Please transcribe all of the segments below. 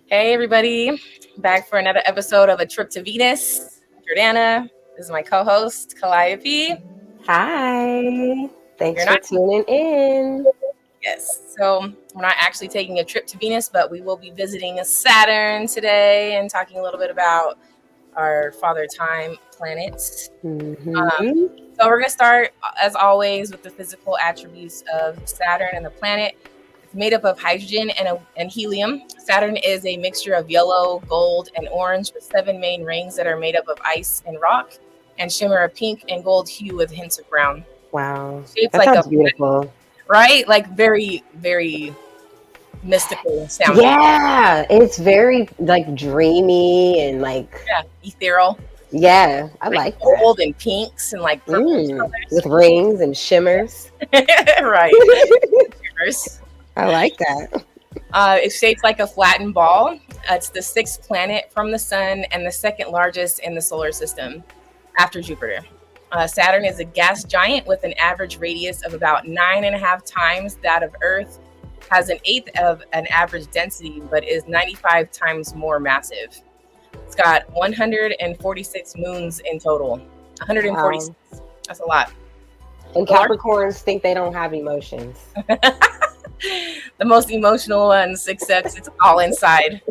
Hey, everybody. Back for another episode of A Trip to Venus. Jordana. This is my co host, Calliope. Hi. Thanks You're for not, tuning in. yes. So, we're not actually taking a trip to Venus, but we will be visiting Saturn today and talking a little bit about our Father Time planets. Mm-hmm. So, we're going to start, as always, with the physical attributes of Saturn and the planet. It's made up of hydrogen and helium. Saturn is a mixture of yellow, gold, and orange with 7 main rings that are made up of ice and rock and shimmer a pink and gold hue with hints of brown. Wow. Shaped That like a, sounds beautiful. right? Like very, very mystical sounding. Yeah. It's very like dreamy and Yeah, ethereal. yeah, I Like like that. gold and pinks and like purple With rings and shimmers. colors. Right. Shimmers. I like that. It's shaped like a flattened ball. It's the sixth planet from the sun and the second largest in the solar system after Jupiter. Saturn is a gas giant with an average radius of about 9.5 times that of Earth, has an eighth of an average density, but is 95 times more massive. It's got 146 moons in total. 146. Wow. That's a lot. And The largest Capricorns think they don't have emotions. the most emotional ones, except it's all inside.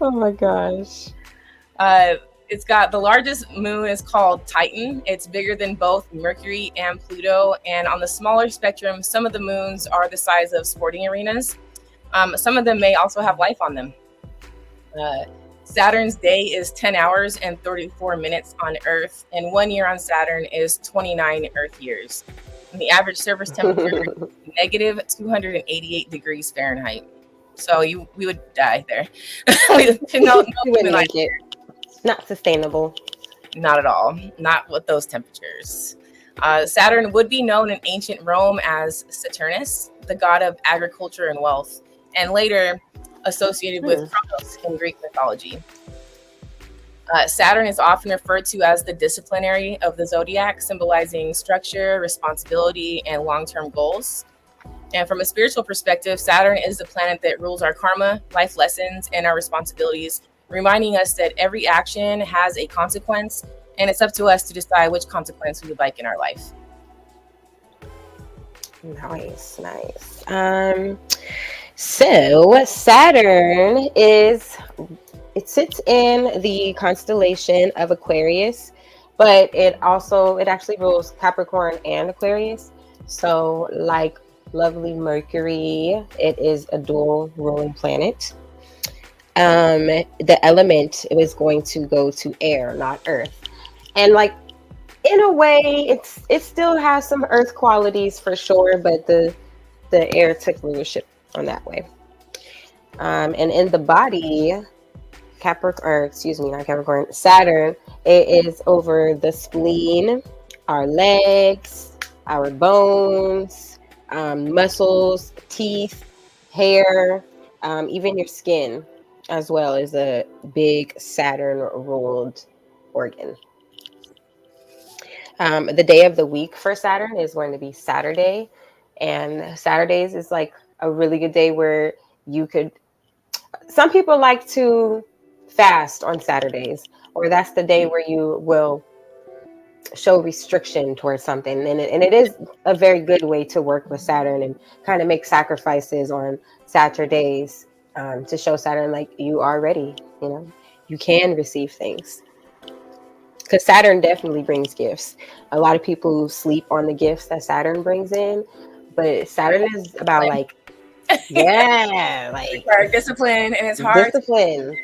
Oh my gosh. Uh, it's got the largest moon is called Titan. It's bigger than both Mercury and Pluto. And on the smaller spectrum, some of the moons are the size of sporting arenas. Some of them may also have life on them. Uh, Saturn's day is 10 hours and 34 minutes on Earth, and 1 year on Saturn is 29 Earth years. And the average surface temperature is negative 288 degrees Fahrenheit. So we would die there. No You human wouldn't life. make it. Not sustainable. Not at all. Not with those temperatures. Saturn would be known in ancient Rome as Saturnus, the god of agriculture and wealth, and later associated with Kronos in Greek mythology. Saturn is often referred to as the disciplinary of the zodiac, symbolizing structure, responsibility, and long term goals. And from a spiritual perspective, Saturn is the planet that rules our karma, life lessons, and our responsibilities, reminding us that every action has a consequence, and it's up to us to decide which consequence we would like in our life. Nice, nice. So Saturn it sits in the constellation of Aquarius, but it actually rules Capricorn and Aquarius. So like lovely Mercury, it is a dual ruling planet. The element it was going to go to air, not earth. And like in a way it still has some earth qualities for sure, but the air took leadership on that way. And in the body, not Capricorn, Saturn, it is over the spleen, our legs, our bones, muscles, teeth, hair, even your skin as well is a big Saturn ruled organ. The day of the week for Saturn is going to be Saturday. And Saturdays is like a really good day where some people like to fast on Saturdays, or that's the day where you will show restriction towards something. And it is a very good way to work with Saturn and kind of make sacrifices on Saturdays to show Saturn like you are ready, you can receive things. Because Saturn definitely brings gifts. A lot of people sleep on the gifts that Saturn brings in, but Saturn is about like Discipline, and it's hard. discipline.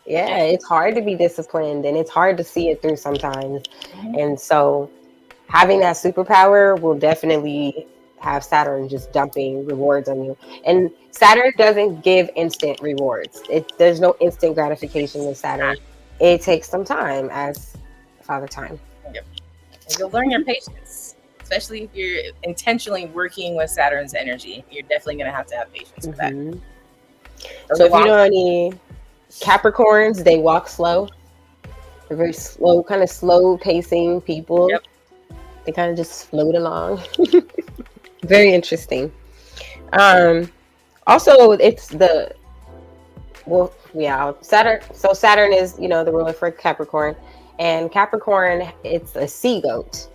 Yeah, it's hard to be disciplined, and it's hard to see it through sometimes. Mm-hmm. And so, having that superpower will definitely have Saturn just dumping rewards on you. And Saturn doesn't give instant rewards. There's no instant gratification with Saturn. It takes some time as Father Time. Yep. And you'll learn your patience, especially if you're intentionally working with Saturn's energy. You're definitely going to have patience with that. So if you know any Capricorns, they walk slow. They're very slow, kind of slow pacing people. Yep. They kind of just float along. Very interesting. Also, it's Well, yeah, Saturn. So Saturn is, the ruler for Capricorn, and Capricorn, it's a sea goat.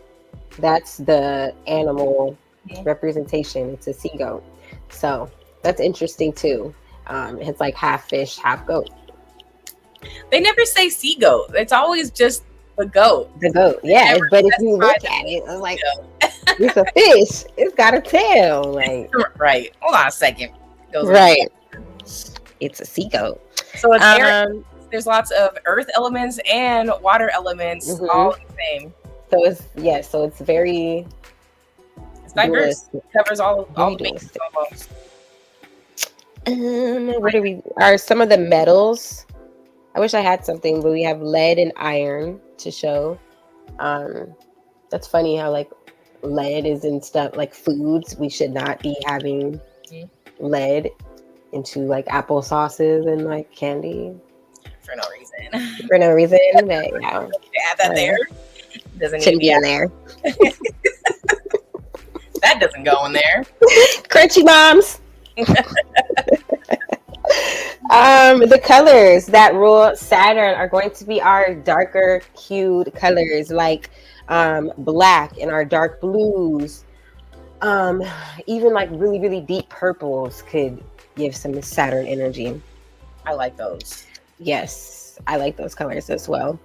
That's the animal Mhm. representation. It's a sea goat. So that's interesting too. It's like half fish, half goat. They never say sea goat. It's always just the goat. The goat, They yeah. never But if you specify look that at it, it's it's a like sea it's a fish. It's got a tail. Like, goat. Right. Hold on a second. Goes with right. It's a sea goat. so it's air. Um, There's lots of earth elements and water elements all mhm. in the same. So it's very It's diverse. dualistic. Covers all Very the bases dualistic. almost. What are some of the metals? I wish I had something, but we have lead and iron to show. Um, that's funny how like lead is in stuff like foods. We should not be having Mhm. lead into like apple sauces and like candy For no reason. for no reason. But yeah, Add that there. Doesn't need to shouldn't be be in there. that doesn't go in there. Crunchy bombs. The colors that rule Saturn are going to be our darker hued colors, like black and our dark blues. Even like really, really deep purples could give some Saturn energy. I like those. Yes, I like those colors as well.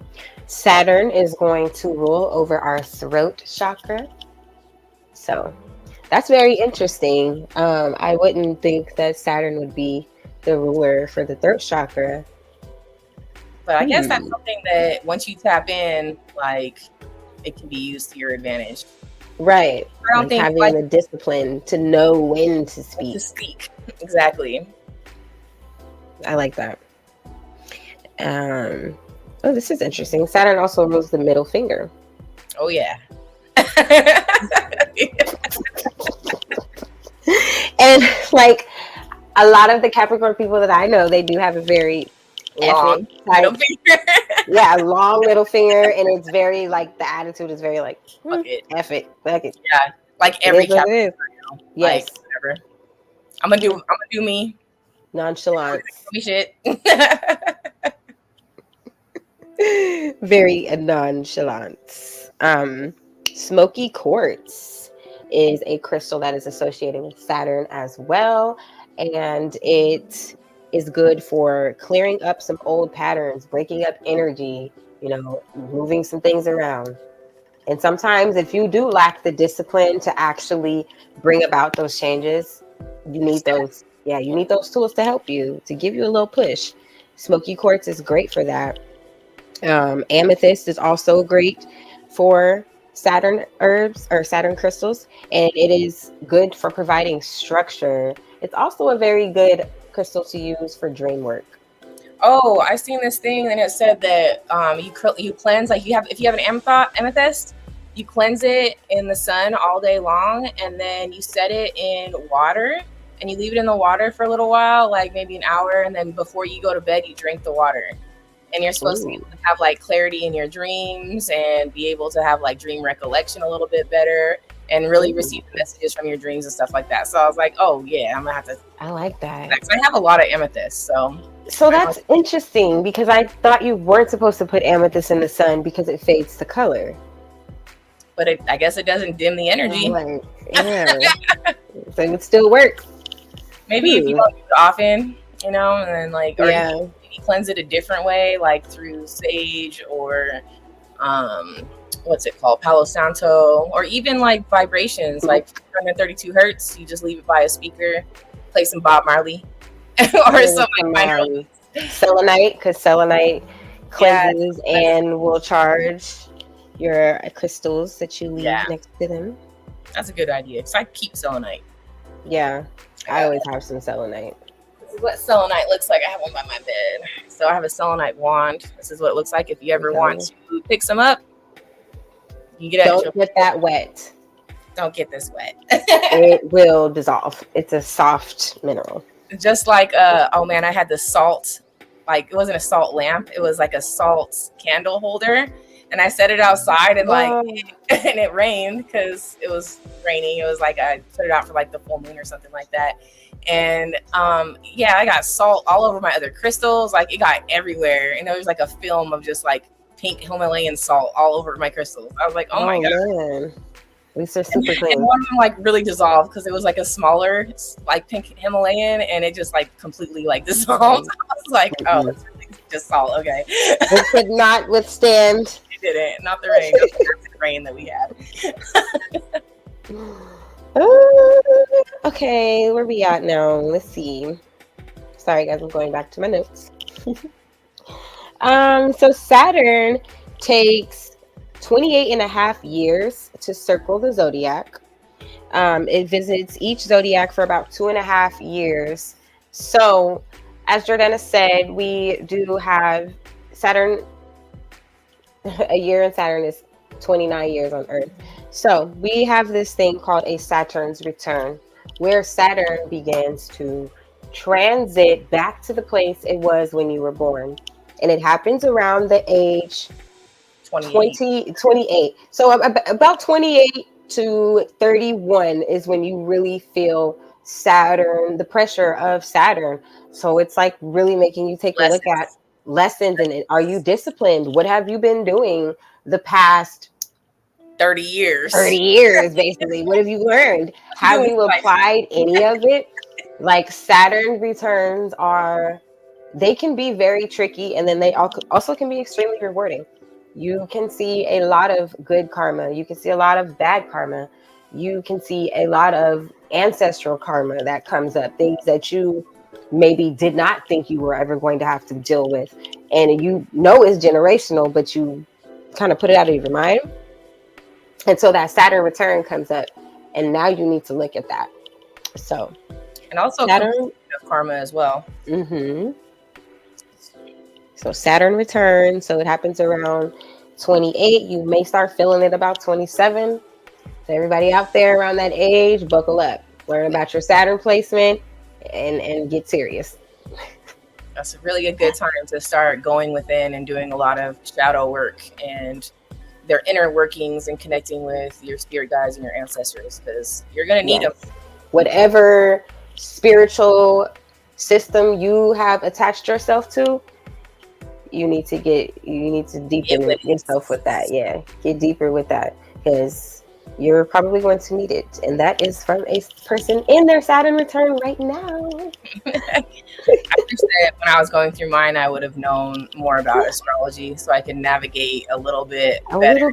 Saturn is going to rule over our throat chakra. So that's very interesting. I wouldn't think that Saturn would be the ruler for the throat chakra. But I guess that's something that once you tap in, like it can be used to your advantage. Right. I don't Like think having like the discipline to know when to speak. to speak. Exactly. I like that. Oh, this is interesting. Saturn also rules the middle finger. Oh yeah. And like a lot of the Capricorn people that I know, they do have a very Long type, middle finger. yeah, long middle finger, and it's very like the attitude is very like Fuck it. F it, fuck it. Yeah. Like It every is what it Capricorn is. now. Yes, Like whatever. I'm gonna do me. nonchalance, Me shit. very nonchalant. Smoky quartz is a crystal that is associated with Saturn as well, and it is good for clearing up some old patterns, breaking up energy, moving some things around. And sometimes, if you do lack the discipline to actually bring about those changes, you need those. Yeah, you need those tools to help you, to give you a little push. Smoky quartz is great for that. Amethyst is also great for Saturn herbs or Saturn crystals, and it is good for providing structure. It's also a very good crystal to use for dream work. Oh, I seen this thing and it said that you cleanse like if you have an amethyst, you cleanse it in the sun all day long and then you set it in water and you leave it in the water for a little while, like maybe an hour, and then before you go to bed you drink the water. And you're supposed to be able to have like clarity in your dreams and be able to have like dream recollection a little bit better and really receive the messages from your dreams and stuff like that. So I was like, oh yeah, I'm gonna have to. I like that. I have a lot of amethyst, so that's interesting because I thought you weren't supposed to put amethyst in the sun because it fades the color. But I guess it doesn't dim the energy. Like, yeah. So it still works. Maybe if you don't use it often, and then like, or maybe cleanse it a different way, like through sage or what's it called, Palo Santo, or even like vibrations, like 132 hertz. You just leave it by a speaker, play some Bob Marley, or something like selenite, because selenite cleanses and will charge your crystals that you leave next to them. That's a good idea because I keep selenite. Yeah, I always have some selenite. This is what selenite looks like. I have one by my bed. So I have a selenite wand. This is what it looks like. If you ever want to pick some up, you get Don't get that wet. Don't get this wet. It will dissolve. It's a soft mineral. Just like oh man, I had the salt. Like it wasn't a salt lamp. It was like a salt candle holder. and I set it outside, and like, Wow. and it rained because it was raining. It was like I put it out for like the full moon or something like that. And yeah, I got salt all over my other crystals. Like it got everywhere, and there was like a film of just like pink Himalayan salt all over my crystals. I was like, oh my Oh god. man. These are super And clean. one of them like really dissolved because it was like a smaller like pink Himalayan, and it just like completely like dissolved. I was like, oh, it's really just salt. Okay. It could not withstand. It didn't. Not the rain. It was the rain that we had. Okay, where we at now? Let's see. Sorry guys, I'm going back to my notes. So Saturn takes 28 and a half years to circle the zodiac. It visits each zodiac for about 2.5 years. So, as Jordana said, we do have Saturn. A year in Saturn is 29 years on Earth. So, we have this thing called a Saturn's return, where Saturn begins to transit back to the place it was when you were born. And it happens around the age 28. So about 28 to 31 is when you really feel Saturn, the pressure of Saturn. So it's like really making you take a look at lessons in it. Are you disciplined? What have you been doing the past 30 years? 30 years, basically. What have you learned? Have you applied any of it? Like Saturn returns they can be very tricky, and then they also can be extremely rewarding. You can see a lot of good karma. You can see a lot of bad karma. You can see a lot of ancestral karma that comes up, things that you maybe did not think you were ever going to have to deal with. And you know it's generational, but you kind of put it out of your mind. And so that Saturn return comes up, and now you need to look at that. So, and also Saturn karma as well. Mm-hmm. So Saturn returns. So it happens around 28. You may start feeling it about 27. So everybody out there around that age, buckle up. Learn about your Saturn placement and get serious. That's really a good time to start going within and doing a lot of shadow work and their inner workings and connecting with your spirit guides and your ancestors, because you're going to need them. Whatever spiritual system you have attached yourself to, you need to deepen yourself with that. Yeah, get deeper with that, because you're probably going to need it, and that is from a person in their Saturn return right now. I wish that when I was going through mine, I would have known more about astrology so I could navigate a little bit smoother,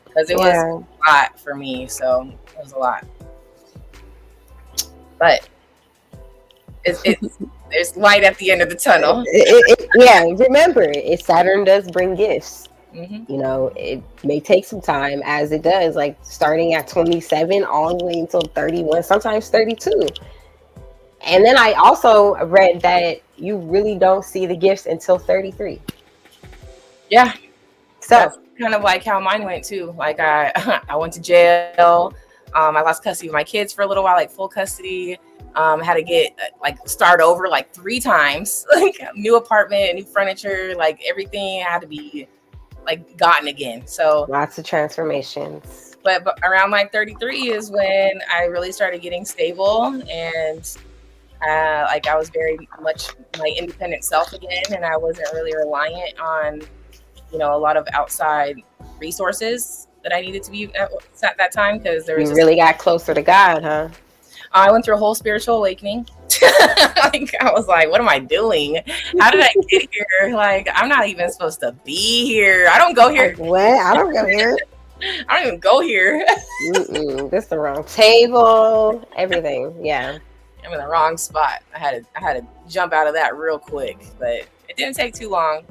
because it was a lot for me. So it was a lot, but there's light at the end of the tunnel. Remember, Saturn does bring gifts. Mm-hmm. You know, it may take some time, as it does, like starting at 27 all the way until 31, sometimes 32. And then I also read that you really don't see the gifts until 33. Yeah. So that's kind of like how mine went too. Like I went to jail. I lost custody of my kids for a little while, like full custody. I had to get start over like 3 times, like new apartment, new furniture, like everything had to be like gotten again. So lots of transformations. But around like 33 is when I really started getting stable, and I was very much my independent self again, and I wasn't really reliant on, a lot of outside resources that I needed to be at that time, because there was really got closer to God, huh? I went through a whole spiritual awakening. Like I was like, what am I doing? How did I get here? Like, I'm not even supposed to be here. I don't go here. What? I don't go here. I don't even go here. This is the wrong table. Everything. Yeah. I'm in the wrong spot. I had to jump out of that real quick, but it didn't take too long.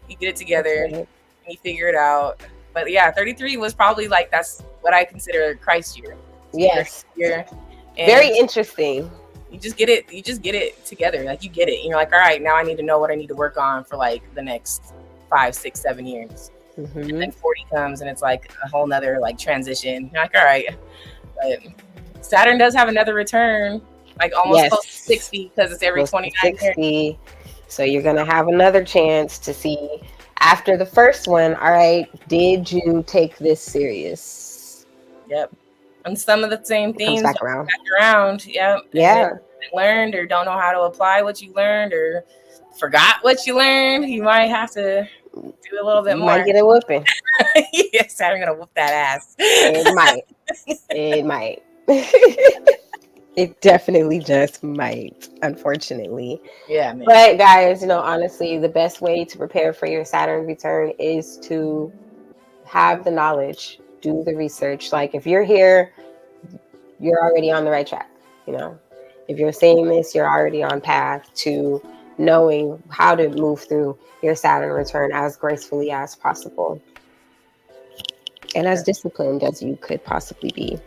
You get it together, and you figure it out. But yeah, 33 was probably like, that's what I consider Christ year. Yes. Year. Very interesting. You just get it together. Like you get it. And you're like, all right, now I need to know what I need to work on for like the next 5, 6, 7 years. Mm-hmm. And then 40 comes and it's like a whole nother like transition. You're like, all right. But Saturn does have another return, like almost close to 60, because it's every 29 years. So you're going to have another chance to see After the first one, all right, did you take this serious? Yep. And some of the same It comes themes back around. back around. Yep. And Yeah. if you learned or don't know how to apply what you learned or forgot what you learned, you might have to do a little bit You more. might get a whooping. Yes, Saturn gonna whoop that ass. It might. It might. It definitely just might, unfortunately. Yeah, man. But guys, honestly, the best way to prepare for your Saturn return is to have the knowledge, do the research. Like if you're here, you're already on the right track. If you're saying this, you're already on path to knowing how to move through your Saturn return as gracefully as possible and as disciplined as you could possibly be.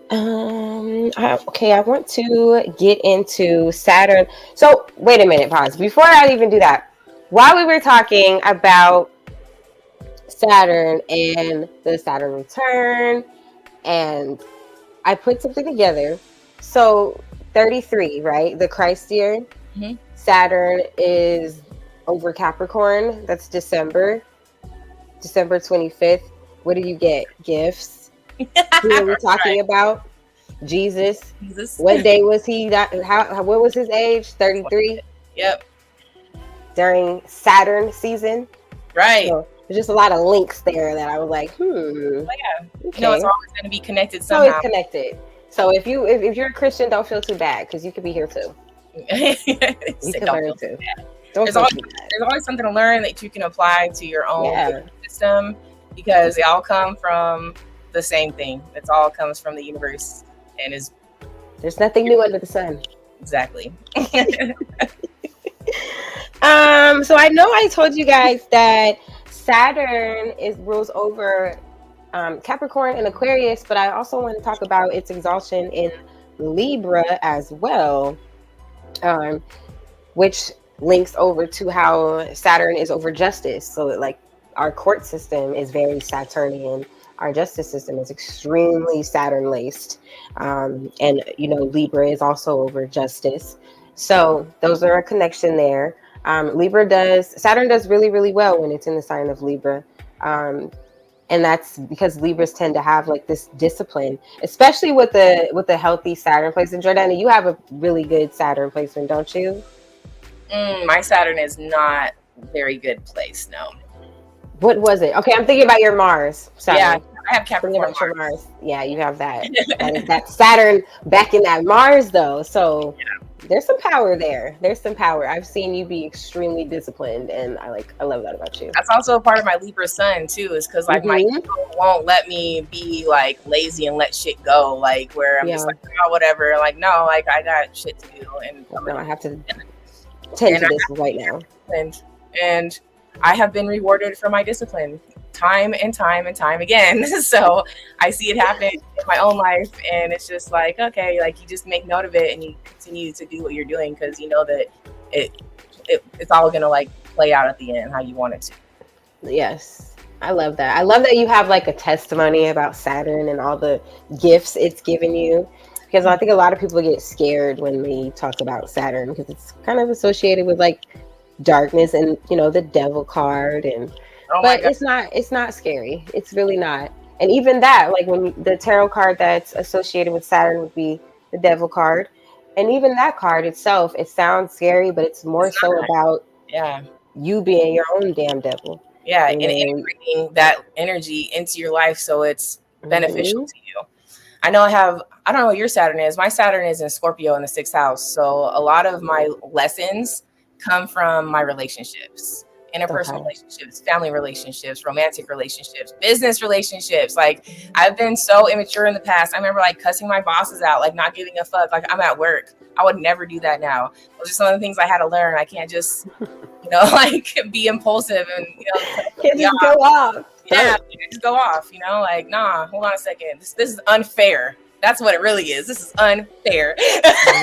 Okay, I want to get into Saturn. So wait a minute, pause. Before I even do that, while we were talking about Saturn and the Saturn return, and I put something together. So 33, right? The Christ year. Mm-hmm. Saturn is over Capricorn. That's December 25th. What do you get? Gifts. Who are we talking about? Jesus. What day was he? What was his age? 33. Yep. During Saturn season. Right. So there's just a lot of links there that I was like, Well, yeah. Okay. It's always going to be connected somehow. It's always connected. So if you're a Christian, don't feel too bad because you could be here too. You can learn too. There's always something to learn that you can apply to your own system because they all come from the same thing. It all comes from the universe and there's nothing new under the sun. Exactly. So I know I told you guys that Saturn rules over Capricorn and Aquarius, but I also want to talk about its exaltation in Libra as well, which links over to how Saturn is over justice. So like our court system is very Saturnian. Our justice system is extremely Saturn laced. And Libra is also over justice. So those are a connection there. Saturn does really, really well when it's in the sign of Libra. And that's because Libras tend to have like this discipline, especially with the healthy Saturn placement. Jordana, you have a really good Saturn placement, don't you? My Saturn is not very good place. No. What was it? Okay, I'm thinking about your Mars. Sorry. Yeah, I have Capricorn Mars. Yeah, you have that. that Saturn back in that Mars though. So there's some power there. There's some power. I've seen you be extremely disciplined, and I love that about you. That's also a part of my Libra sun too, is because like my ego won't let me be like lazy and let shit go. Like where I'm just like, oh, whatever. Like no, like I got shit to do, and I have to tend to this right now. And I have been rewarded for my discipline time and time and time again. So I see it happen in my own life, and it's just like, okay, like you just make note of it and you continue to do what you're doing because you know that it's all gonna like play out at the end how you want it to. Yes, I love that. I love that you have like a testimony about Saturn and all the gifts it's given you, because I think a lot of people get scared when we talk about Saturn because it's kind of associated with like darkness and the devil card but it's not scary. It's really not. And even that, like when the tarot card that's associated with Saturn would be the devil card, and even that card itself, it sounds scary, but it's more so about you being your own damn devil. And integrating that energy into your life so it's beneficial to you. I don't know what your Saturn is. My Saturn is in Scorpio in the 6th house, so a lot of my lessons come from my relationships, interpersonal relationships, family relationships, romantic relationships, business relationships. Like I've been so immature in the past. I remember like cussing my bosses out, like not giving a fuck. Like I'm at work. I would never do that now. Those are some of the things I had to learn. I can't just, like be impulsive and, can't just go off. Yeah, just go off, like, nah, hold on a second. This is unfair. That's what it really is. This is unfair.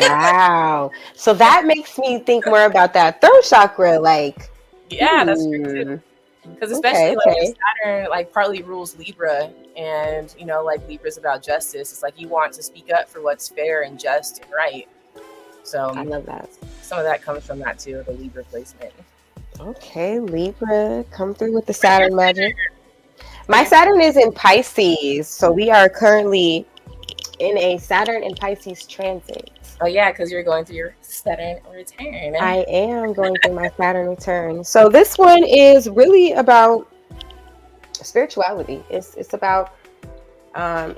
Wow. So that makes me think more about that throat chakra. Like, that's true too. Because especially like Saturn, like partly rules Libra, and like Libra's about justice. It's like you want to speak up for what's fair and just and right. So I love that. Some of that comes from that too, the Libra placement. Okay, Libra, come through with the Saturn magic. My Saturn is in Pisces, so we are currently in a Saturn and Pisces transit. Oh yeah, because you're going through your Saturn return. I am going through my Saturn return. So this one is really about spirituality. It's about um,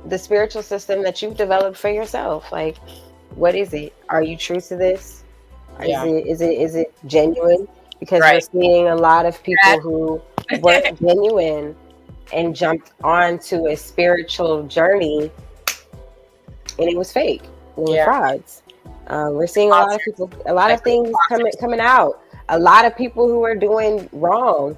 the spiritual system that you've developed for yourself. Like, what is it? Are you true to this? Yeah. Is it genuine? Because we're Right. seeing a lot of people who weren't genuine and jumped onto a spiritual journey, and it was fake. They were Yeah. frauds. We're seeing a lot of people, a lot of things coming out. A lot of people who are doing wrong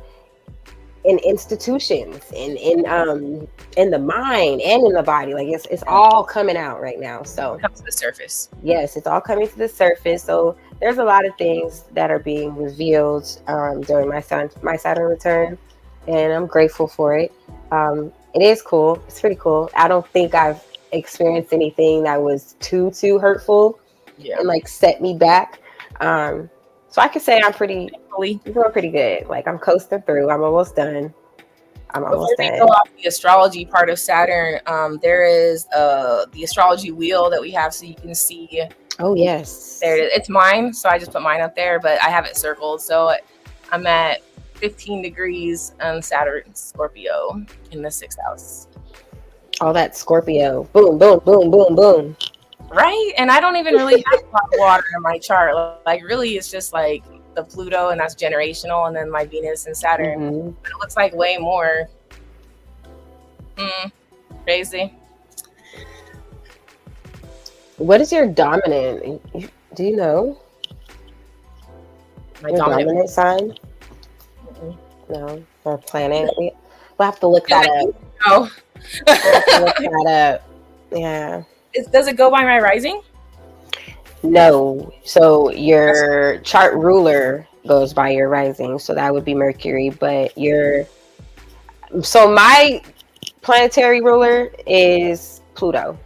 in institutions, in the mind and in the body. Like it's all coming out right now. So Come to the surface. yes, it's all coming to the surface. So there's a lot of things that are being revealed during my Saturn return, and I'm grateful for it. It is cool. It's pretty cool. I don't think I've experienced anything that was too hurtful and like set me back. So I could say I'm doing pretty good. Like I'm coasting through. I'm almost done. Before we go off the astrology part of Saturn, there is the astrology wheel that we have, so you can see. Oh yes, there it is. It's mine, so I just put mine up there, but I have it circled. So I'm at 15 degrees on Saturn Scorpio in the 6th house. All that Scorpio, boom, boom, boom, boom, boom. Right, and I don't even really have a lot of water in my chart. Like really, it's just like the Pluto, and that's generational, and then my Venus and Saturn. Mm-hmm. But it looks like way more. Crazy. What is your dominant? Do you know? My your dominant sign? Mm-hmm. No, or planet. We'll have to look that up. Oh, we'll have to look that up. Yeah. Does it go by my rising? No. So your chart ruler goes by your rising. So that would be Mercury. But my planetary ruler is Pluto.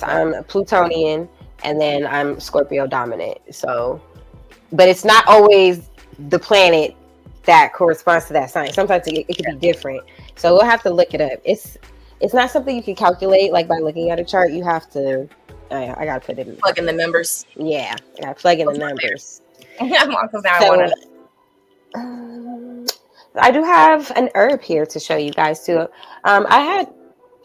I'm a Plutonian, and then I'm Scorpio dominant. So, but it's not always the planet that corresponds to that sign. Sometimes it could be different. So we'll have to look it up. It's not something you can calculate like by looking at a chart. You have to. I gotta put it in. Plug in the numbers. Yeah, I gotta plug in the numbers. I do have an herb here to show you guys too. I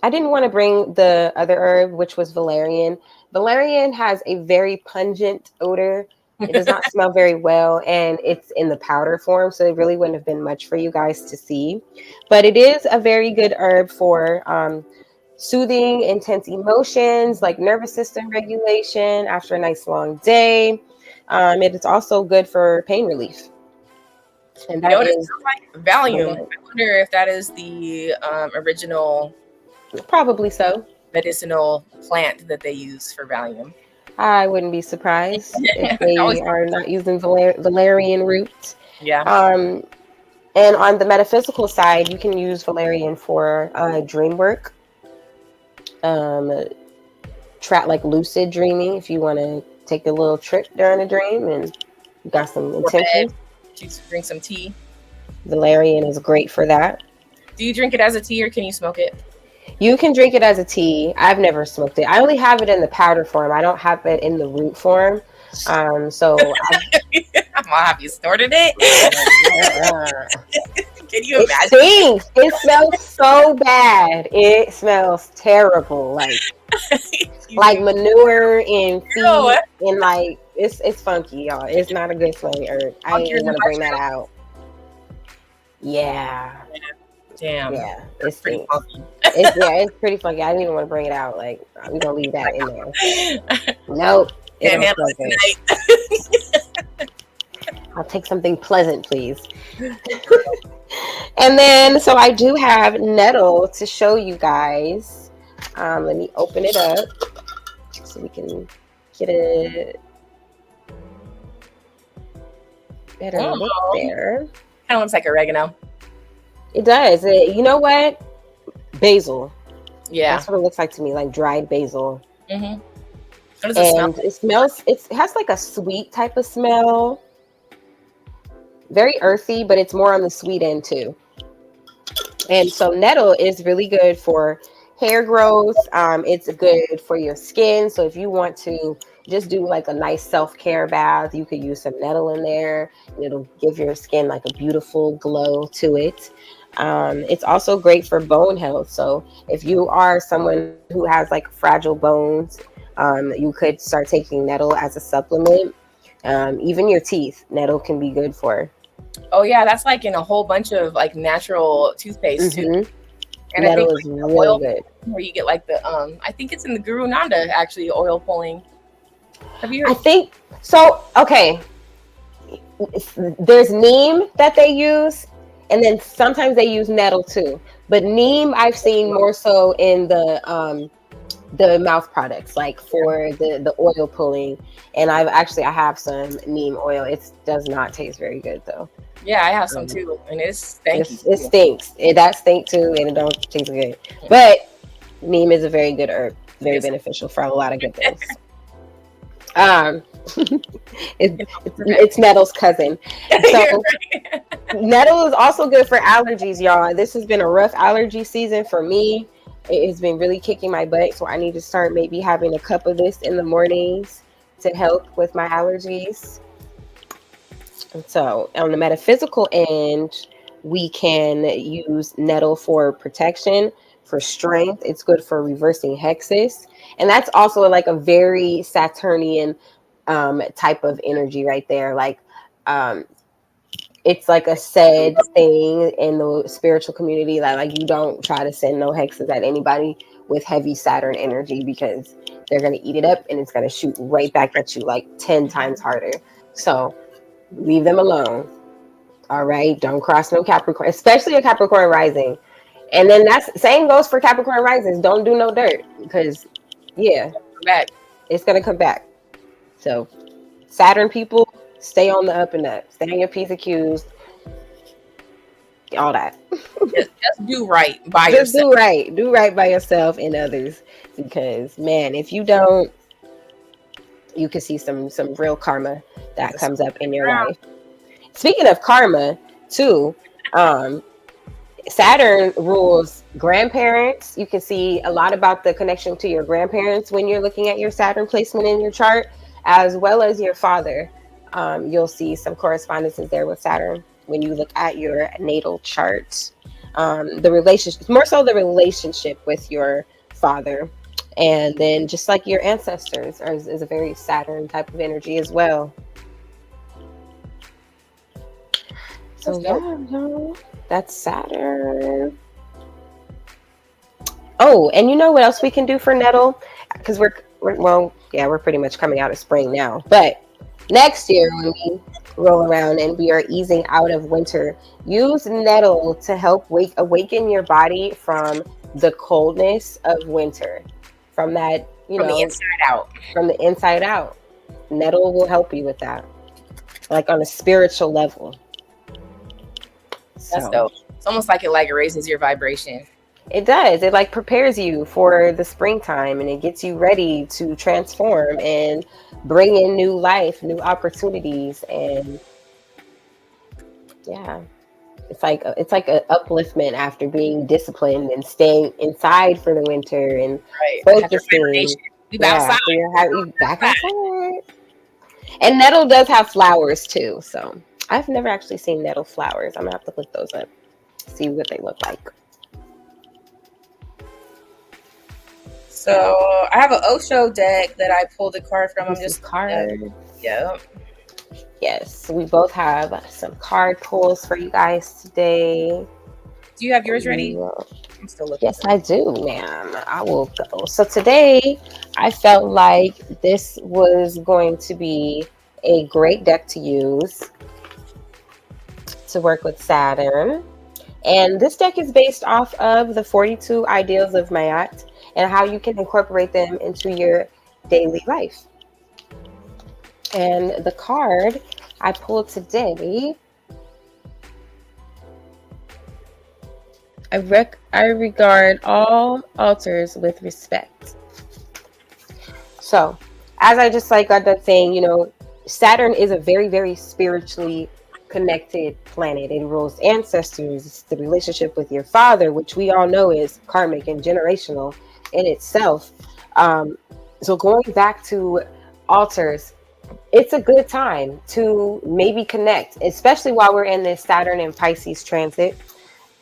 didn't want to bring the other herb, which was valerian. Valerian has a very pungent odor. It does not smell very well, and it's in the powder form, so it really wouldn't have been much for you guys to see. But it is a very good herb for soothing intense emotions, like nervous system regulation after a nice long day. It is also good for pain relief. And that is like Valium. I wonder if that is the original. Probably so. Medicinal plant that they use for Valium. I wouldn't be surprised if they are not using valerian root. Yeah. And on the metaphysical side, you can use valerian for dream work. Like lucid dreaming, if you want to take a little trip during a dream and you got some intention. Drink some tea. Valerian is great for that. Do you drink it as a tea or can you smoke it? You can drink it as a tea. I've never smoked it. I only have it in the powder form. I don't have it in the root form. So I'm gonna have you snorted it. Can you imagine? It stinks. It smells so bad. It smells terrible. Like manure and feet and like it's funky, y'all. It's not a good smelling herb. I didn't want to bring that out. Yeah. Damn. Yeah. It's pretty funky. It's pretty funky. I didn't even want to bring it out. Like we're gonna leave that in there. Nope. Can't handle it tonight. I'll take something pleasant, please. And then, so I do have nettle to show you guys. Let me open it up so we can get a better look there. Kind of looks like oregano. It does. You know what? Basil. Yeah. That's what it looks like to me, like dried basil. Mm-hmm. What does it smell? It smells, it has like a sweet type of smell. very earthy, but it's more on the sweet end too. And so nettle is really good for hair growth. It's good for your skin. So if you want to just do like a nice self-care bath, you could use some nettle in there, and it'll give your skin like a beautiful glow to it. It's also great for bone health. So if you are someone who has like fragile bones, you could start taking nettle as a supplement. Even your teeth, nettle can be good for. Oh yeah, that's like in a whole bunch of like natural toothpaste too. Hmm. And I think Nettle is like the really oil good. where you get like the I think it's in the Guru Nanda actually oil pulling. Have you I heard? think so. Okay, there's neem that they use, and then sometimes they use nettle too. But neem I've seen more so in the mouth products, like for the oil pulling. And I have some neem oil. It does not taste very good though. Yeah, I have some Um, too, and it's stanky it too. stinks. It does stink too, and it don't taste good. But neem is a very good herb, It very is. beneficial for a lot of good things. Um, it's nettle's cousin. So nettle is also good for allergies, y'all. This has been a rough allergy season for me. It has been really kicking my butt, so I need to start maybe having a cup of this in the mornings to help with my allergies. And so, on the metaphysical end, we can use nettle for protection, for strength. It's good for reversing hexes. And that's also like a very Saturnian type of energy right there. Like, um, it's like a said thing in the spiritual community that like you don't try to send no hexes at anybody with heavy Saturn energy, because they're going to eat it up and it's going to shoot right back at you like 10 times harder. So leave them alone. All right. Don't cross no Capricorn, especially a Capricorn rising. And then that's same goes for Capricorn risings. Don't do no dirt, because yeah, Back. it's going to come back. So Saturn people, stay on the up and up. Stay on your P's and Q's. All that. Just do right by Just yourself. do right by yourself and others, because man, if you don't, you can see some real karma that comes up in your life. Speaking of karma too, Saturn rules grandparents. You can see a lot about the connection to your grandparents when you're looking at your Saturn placement in your chart, as well as your father. You'll see some correspondences there with Saturn when you look at your natal chart. The relationship, more so the relationship with your father, and then just like your ancestors is a very Saturn type of energy as well. So yeah, that's Saturn. Oh, and you know what else we can do for nettle? Because we're pretty much coming out of spring now. But next year, when we roll around and we are easing out of winter, use nettle to help awaken your body from the coldness of winter, from that, From the inside out. from the inside out. Nettle will help you with that, like on a spiritual level. That's dope. It's almost like it raises your vibration. It does. It like prepares you for the springtime, and it gets you ready to transform and bring in new life, new opportunities. And yeah, it's like an upliftment after being disciplined and staying inside for the winter and focusing. Outside. You back outside. And nettle does have flowers too. So I've never actually seen nettle flowers. I'm gonna have to look those up, see what they look like. So I have an Osho deck that I pulled a card from. I'm just card. Yeah. Yes, we both have some card pulls for you guys today. Do you have yours ready? I'm still looking. Yes, I do, ma'am. I will go. So today, I felt like this was going to be a great deck to use to work with Saturn. And this deck is based off of the 42 ideals of Mayat and how you can incorporate them into your daily life. And the card I pulled today, I regard all altars with respect. So, as I just got done saying, Saturn is a very, very spiritually connected planet. It rules ancestors. It's the relationship with your father, which we all know is karmic and generational in itself. So going back to altars, it's a good time to maybe connect, especially while we're in this Saturn and Pisces transit.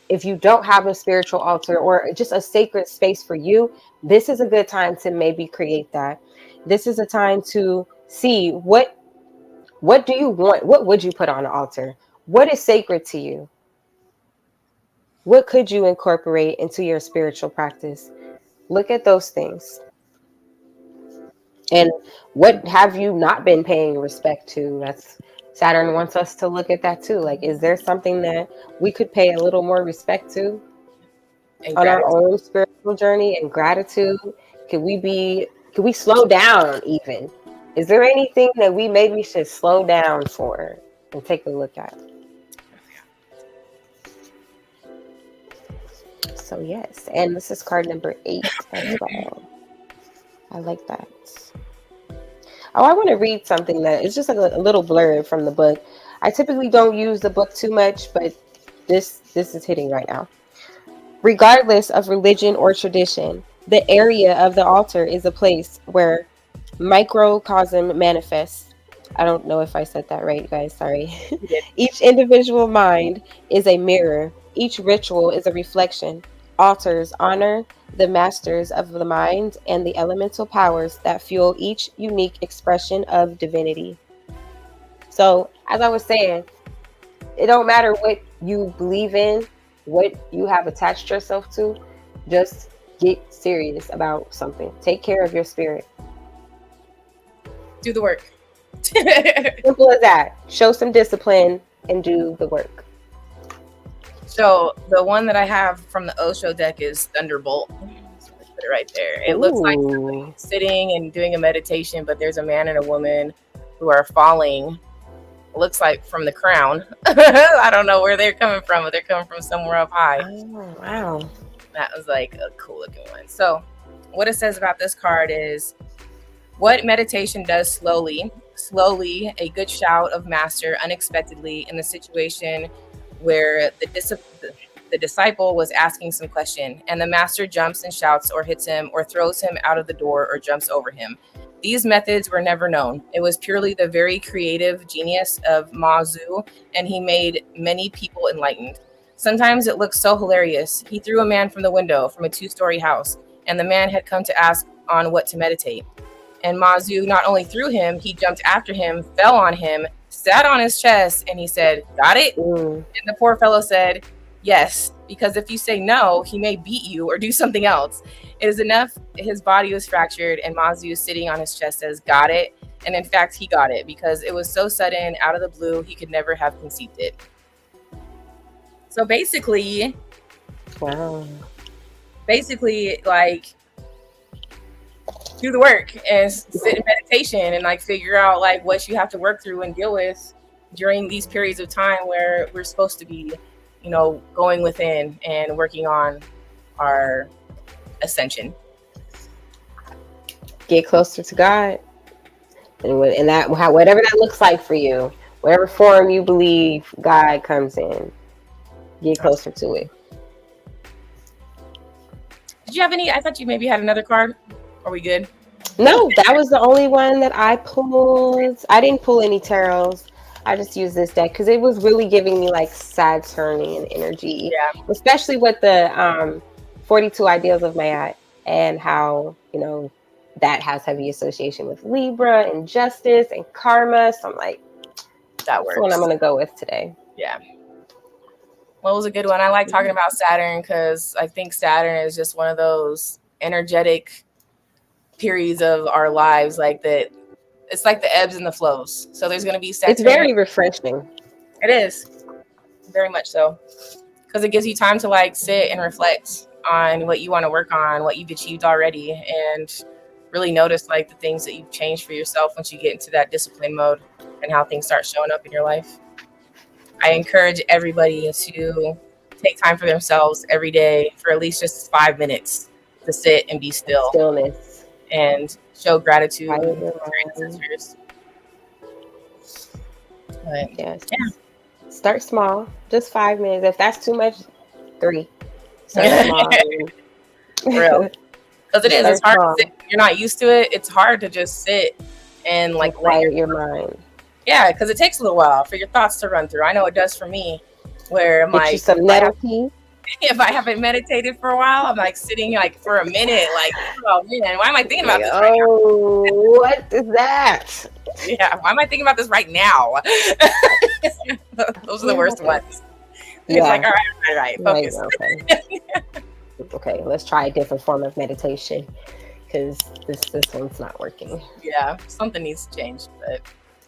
If you don't have a spiritual altar or just a sacred space for you, this is a good time to maybe create that. This is a time to see what do you want? What would you put on an altar? What is sacred to you? What could you incorporate into your spiritual practice? Look at those things. And what have you not been paying respect to? That's Saturn wants us to look at that too. Like, is there something that we could pay a little more respect to And on our gratitude. own spiritual journey and gratitude? Could we slow down even? Is there anything that we maybe should slow down for and take a look at? So yes, and this is card number 8 as well. I like that. Oh, I want to read something that is just like a little blurb from the book. I typically don't use the book too much, but this is hitting right now. Regardless of religion or tradition, the area of the altar is a place where microcosm manifests. I don't know if I said that right, guys. Sorry. Each individual mind is a mirror. Each ritual is a reflection. Altars honor the masters of the mind and the elemental powers that fuel each unique expression of divinity. So, as I was saying, it don't matter what you believe in, what you have attached yourself to, just get serious about something. Take care of your spirit. Do the work. Simple as that. Show some discipline and do the work. So the one that I have from the Osho deck is Thunderbolt. So let's put it right there. It looks like somebody sitting and doing a meditation, but there's a man and a woman who are falling. It looks like from the crown. I don't know where they're coming from, but they're coming from somewhere up high. Oh, wow. That was like a cool looking one. So what it says about this card is, what meditation does slowly, a good shout of master unexpectedly in the situation where the disciple was asking some question, and the master jumps and shouts or hits him or throws him out of the door or jumps over him. These methods were never known. It was purely the very creative genius of Ma Zhu, and he made many people enlightened. Sometimes it looks so hilarious. He threw a man from the window from a 2-story house, and the man had come to ask on what to meditate. And Ma Zhu not only threw him, he jumped after him, fell on him, sat on his chest, and he said, "Got it?" And the poor fellow said, "Yes, because if you say no, he may beat you or do something else." It is enough. His body was fractured, and Ma Zhu sitting on his chest says, "Got it?" And in fact, he got it because it was so sudden, out of the blue, he could never have conceived it. So basically, wow. Like, do the work and sit in meditation and like figure out like what you have to work through and deal with during these periods of time where we're supposed to be, going within and working on our ascension. Get closer to God, and that whatever that looks like for you, whatever form you believe God comes in, get closer to it. Did you have any? I thought you maybe had another card. Are we good? No, that was the only one that I pulled. I didn't pull any tarots. I just used this deck because it was really giving me like Saturnian energy. Yeah. Especially with the 42 Ideals of Mayat and how, that has heavy association with Libra and justice and karma. So I'm like, that works. That's what I'm going to go with today. Yeah. Well, it was a good one. I like talking about Saturn because I think Saturn is just one of those energetic periods of our lives, like that. It's like the ebbs and the flows. So there's going to be Saturn. It's very refreshing. It is very much so, because it gives you time to like sit and reflect on what you want to work on, what you've achieved already, and really notice like the things that you've changed for yourself once you get into that discipline mode and how things start showing up in your life. I encourage everybody to take time for themselves every day for at least just 5 minutes to sit and be still. Stillness. And show gratitude to your ancestors. But, yes. Yeah. Start small, just 5 minutes. If that's too much, 3. Start small. Real. Because it is. It's Start hard small. to sit. You're not used to it. It's hard to just sit and like quiet your mind. Yeah, because it takes a little while for your thoughts to run through. I know it does for me. Where I'm Get like, you some nettle tea. if I haven't meditated for a while, I'm like sitting like for a minute, like, oh man, why am I thinking about this right now? What is that? Yeah, why am I thinking about this right now? Those are the worst ones. It's like, all right, focus. Okay, let's try a different form of meditation because this one's not working. Yeah, something needs to change. But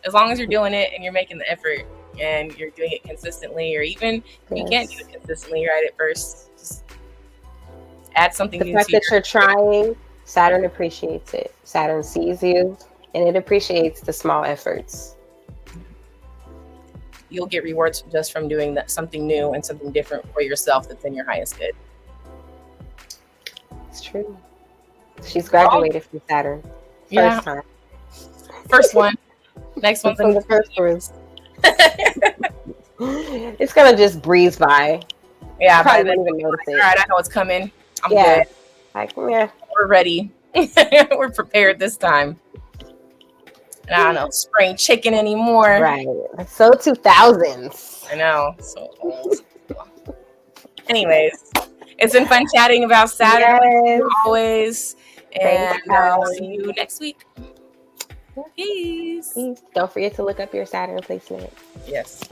as long as you're doing it and you're making the effort and you're doing it consistently, or even if you can't do it consistently, you're at it first, just add something new. The fact that you're trying, Saturn appreciates it. Saturn sees you and it appreciates the small efforts. You'll get rewards just from doing that, something new and something different for yourself that's in your highest good. It's true. She's graduated from Saturn. First time. First one. Next one's in the first room. It's gonna just breeze by. Yeah, probably won't even notice it. All right, I know it's coming. I'm good. Like, yeah, we're ready. We're prepared this time. And I don't know spring chicken anymore. Right. So 2000s. I know. So old. Anyways, it's been fun chatting about Saturn as always. And I'll see you next week. Peace. Don't forget to look up your Saturn placement. Yes.